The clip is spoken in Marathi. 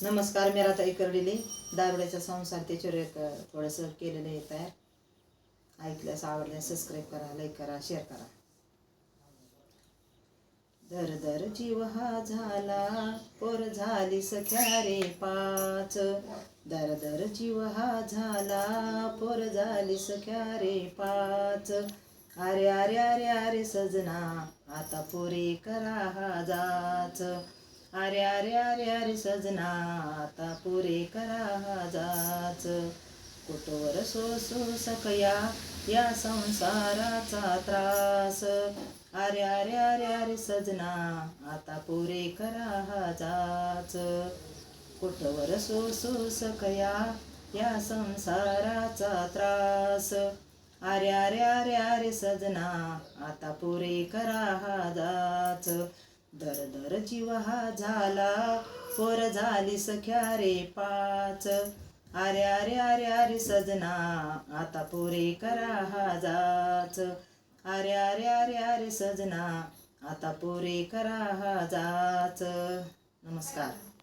नमस्कार, मी राधाताई कर्डिले. दाबड्याचा संसार त्याच्यावर एक थोडंसं केलेलं आहे तयार. ऐकल्यास आवडल्यास सबस्क्राईब करा, लाईक करा, शेअर करा. दर दर जीव हा झाला पोर झाली सख्या रे पाच. दर दर जीव हा झाला पोर झाली सख्या रे पाच. अरे अरे अरे अरे सजना आता पुरे करा हा जाच. अरे अरे अरे अरे सजना आता पुरे करा हा जाच. कुटवर सोसू सकया या संसाराचा त्रास. अरे अरे अरे अरे सजना आता पुरे करा हा जाच. कुटवर सोसू सकया या संसाराचा त्रास. अरे अरे अरे अरे सजना आता पुरे करा हा जाच. दर दर जीव हा झाला पोर झाली सख्या रे पाच. अरे अरे अरे अरे सजना आता पुरे करा हा जाच. अरे अरे अरे अरे सजना आता पुरे करा हा जाच. नमस्कार.